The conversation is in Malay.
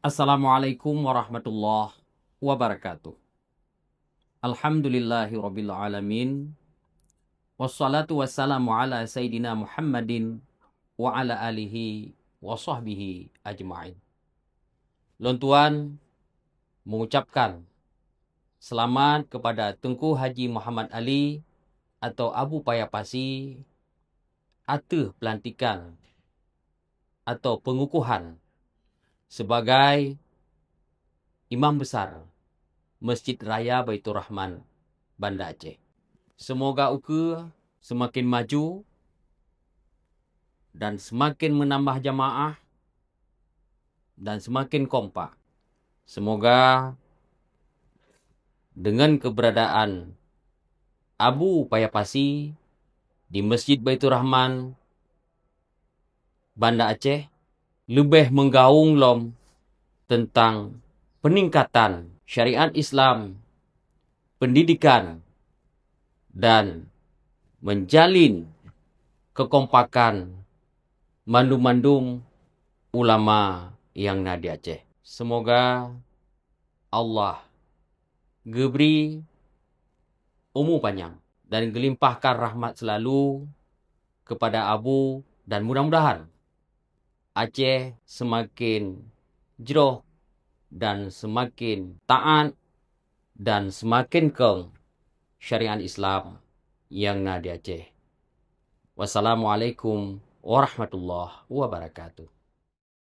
Assalamualaikum warahmatullahi wabarakatuh. Alhamdulillahirabbil alamin. Wassalatu wassalamu ala sayyidina Muhammadin wa ala alihi wa sahbihi ajma'in. Lon Tuan mengucapkan selamat kepada Tengku Haji Muhammad Ali atau Abu Payapasi atas pelantikan atau pengukuhan sebagai Imam Besar Masjid Raya Baitur Rahman, Banda Aceh. Semoga uka semakin maju dan semakin menambah jamaah dan semakin kompak. Semoga dengan keberadaan Abu Payapasi di Masjid Baitur Rahman, Banda Aceh lebih menggaung lom tentang peningkatan syariat Islam, pendidikan, dan menjalin kekompakan mandum-mandum ulama yang ada di Aceh. Semoga Allah geberi umur panjang dan gelimpahkan rahmat selalu kepada Abu, dan mudah-mudahan Aceh semakin jeroh dan semakin taat dan semakin keng syariat Islam yang ada di Aceh. Wassalamualaikum warahmatullahi wabarakatuh.